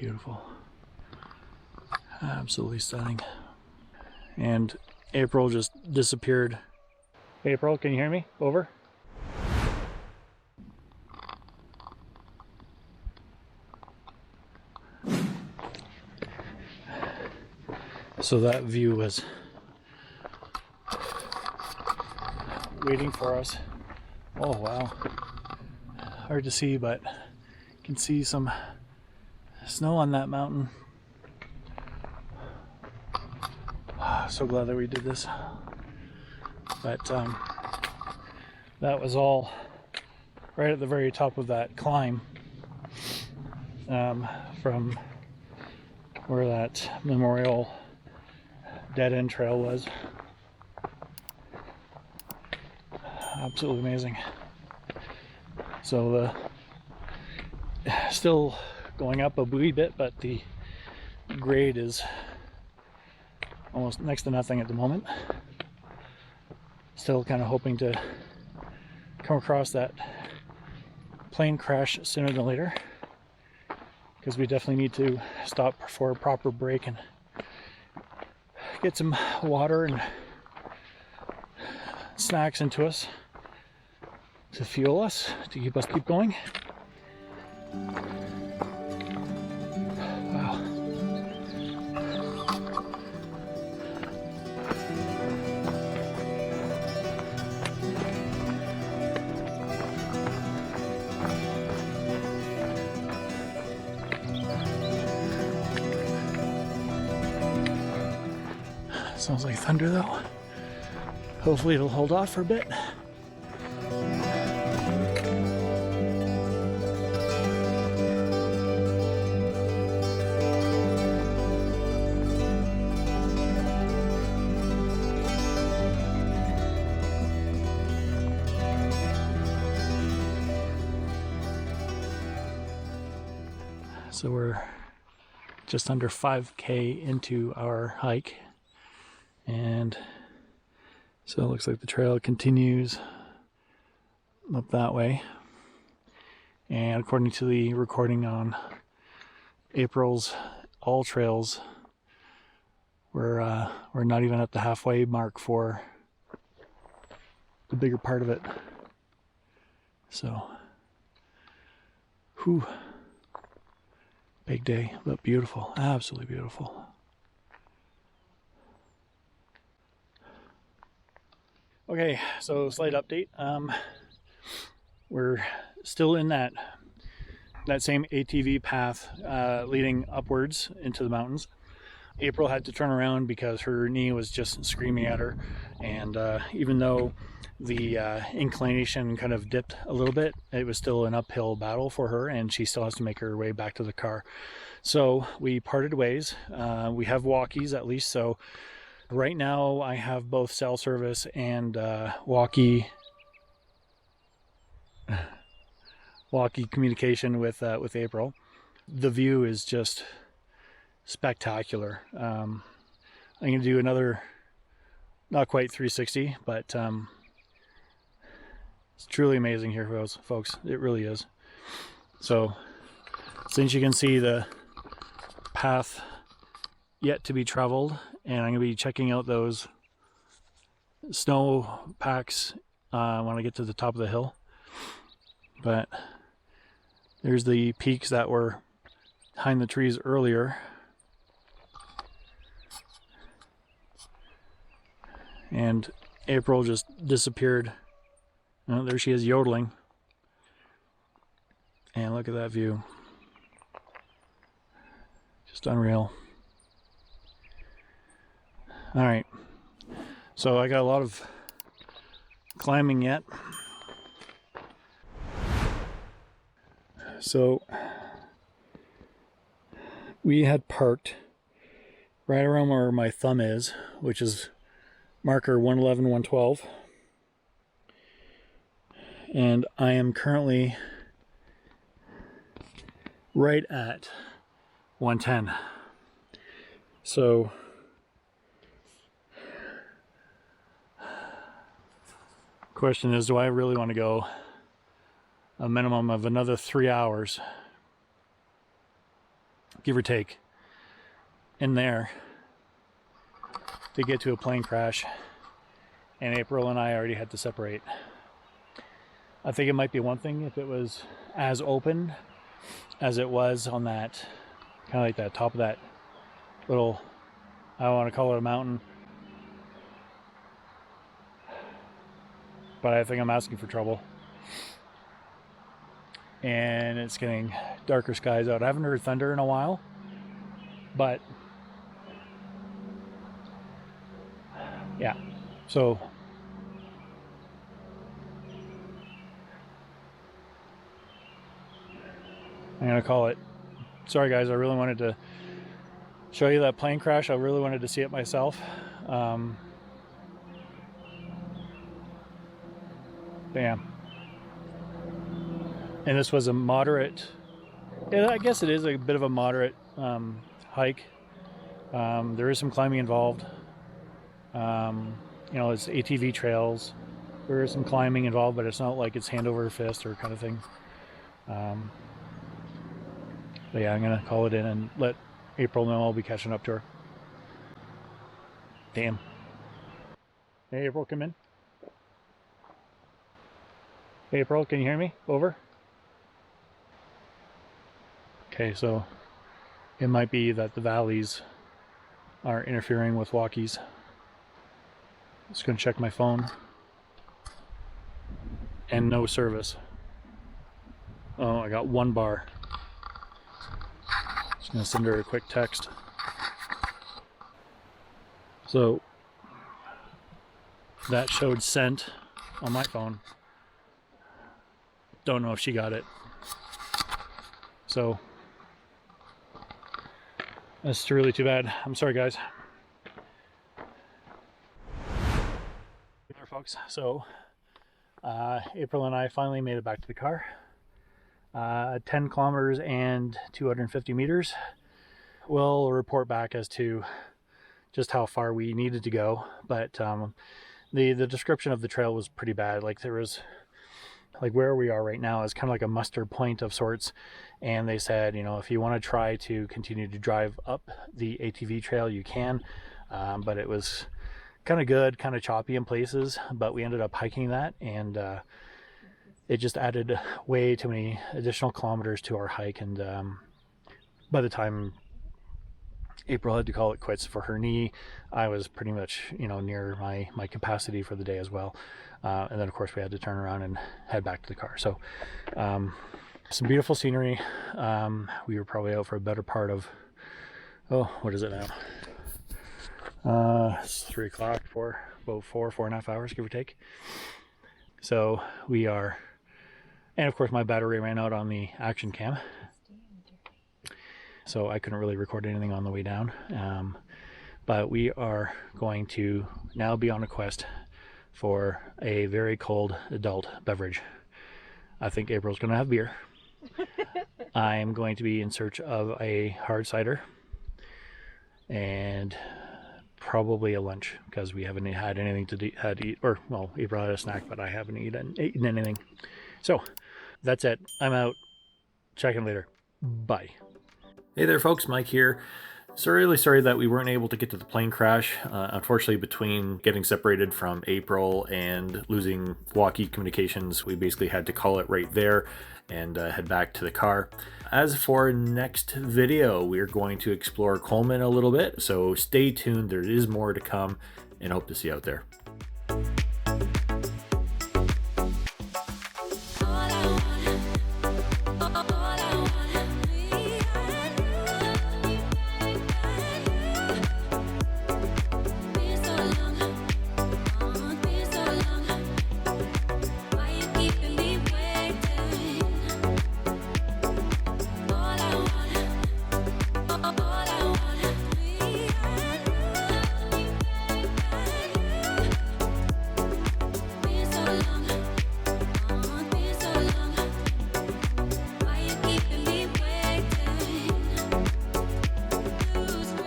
Beautiful. Absolutely stunning. And April just disappeared. April, can you hear me? Over. So that view was waiting for us. Oh wow. Hard to see, but you can see some snow on that mountain. So glad that we did this. But that was all right at the very top of that climb from where that memorial dead end trail was. Absolutely amazing. So still going up a wee bit, but the grade is almost next to nothing at the moment. Still kind of hoping to come across that plane crash sooner than later, because we definitely need to stop for a proper break and get some water and snacks into us to fuel us, to keep us keep going. Wow. Sounds like thunder though. Hopefully it'll hold off for a bit. So we're just under 5K into our hike, and so it looks like the trail continues up that way. And according to the recording on April's all trails, we're not even at the halfway mark for the bigger part of it. So, whew. Big day, but beautiful, absolutely beautiful. Okay, so slight update. We're still in that same ATV path leading upwards into the mountains. April had to turn around because her knee was just screaming at her, and even though the inclination kind of dipped a little bit, it was still an uphill battle for her, and she still has to make her way back to the car. So we parted ways. We have walkies at least, so right now I have both cell service and walkie communication with April. The view is just spectacular. I'm going to do another, not quite 360, but it's truly amazing here, folks. It really is. So since you can see the path yet to be traveled, and I'm going to be checking out those snow packs when I get to the top of the hill. But there's the peaks that were behind the trees earlier. And April just disappeared. Oh, there she is yodeling. And look at that view. Just unreal. All right. So I got a lot of climbing yet. So we had parked right around where my thumb is, which is marker 111, 112. And I am currently right at 110. So question is, do I really want to go a minimum of another 3 hours give or take, in there to get to a plane crash, and April and I already had to separate. I think it might be one thing if it was as open as it was on that, kind of like that top of that little, I don't want to call it a mountain, but I think I'm asking for trouble. And it's getting darker skies out. I haven't heard thunder in a while, but yeah, so I'm gonna call it. Sorry guys, I really wanted to show you that plane crash. I really wanted to see it myself. Bam. And this was a moderate, I guess it is a bit of a moderate hike. There is some climbing involved. You know, it's ATV trails. There is some climbing involved, but it's not like it's hand over fist or kind of thing. But yeah, I'm gonna call it in and let April know I'll be catching up to her. Damn. Hey April, come in. Hey April, can you hear me? Over. Okay, so it might be that the valleys are interfering with walkies. Just gonna check my phone. And no service. Oh, I got 1 bar. Just gonna send her a quick text. So that showed sent on my phone. Don't know if she got it. So that's really too bad. I'm sorry guys. There folks, so April and I finally made it back to the car. 10 kilometers and 250 meters. We'll report back as to just how far we needed to go, but the description of the trail was pretty bad. Like there was, like where we are right now is kind of like a muster point of sorts, and they said, you know, if you want to try to continue to drive up the ATV trail, you can, but it was kind of good, kind of choppy in places, but we ended up hiking that, and it just added way too many additional kilometers to our hike, and by the time April had to call it quits for her knee, I was pretty much, you know, near my capacity for the day as well. And then of course we had to turn around and head back to the car. So some beautiful scenery. We were probably out for a better part of, oh, what is it now? It's 3 o'clock, about 4.5 hours, give or take. So we are, and of course my battery ran out on the action cam, so I couldn't really record anything on the way down. But we are going to now be on a quest for a very cold adult beverage. I think April's going to have beer. I'm going to be in search of a hard cider and probably a lunch, because we haven't had anything to eat, or well, April had a snack, but I haven't eaten anything. So that's it. I'm out. Check in later. Bye. Hey there folks, Mike here. So really sorry that we weren't able to get to the plane crash. Unfortunately, between getting separated from April and losing walkie communications, we basically had to call it right there and head back to the car. As for next video, we're going to explore Coleman a little bit, so stay tuned. There is more to come, and hope to see you out there.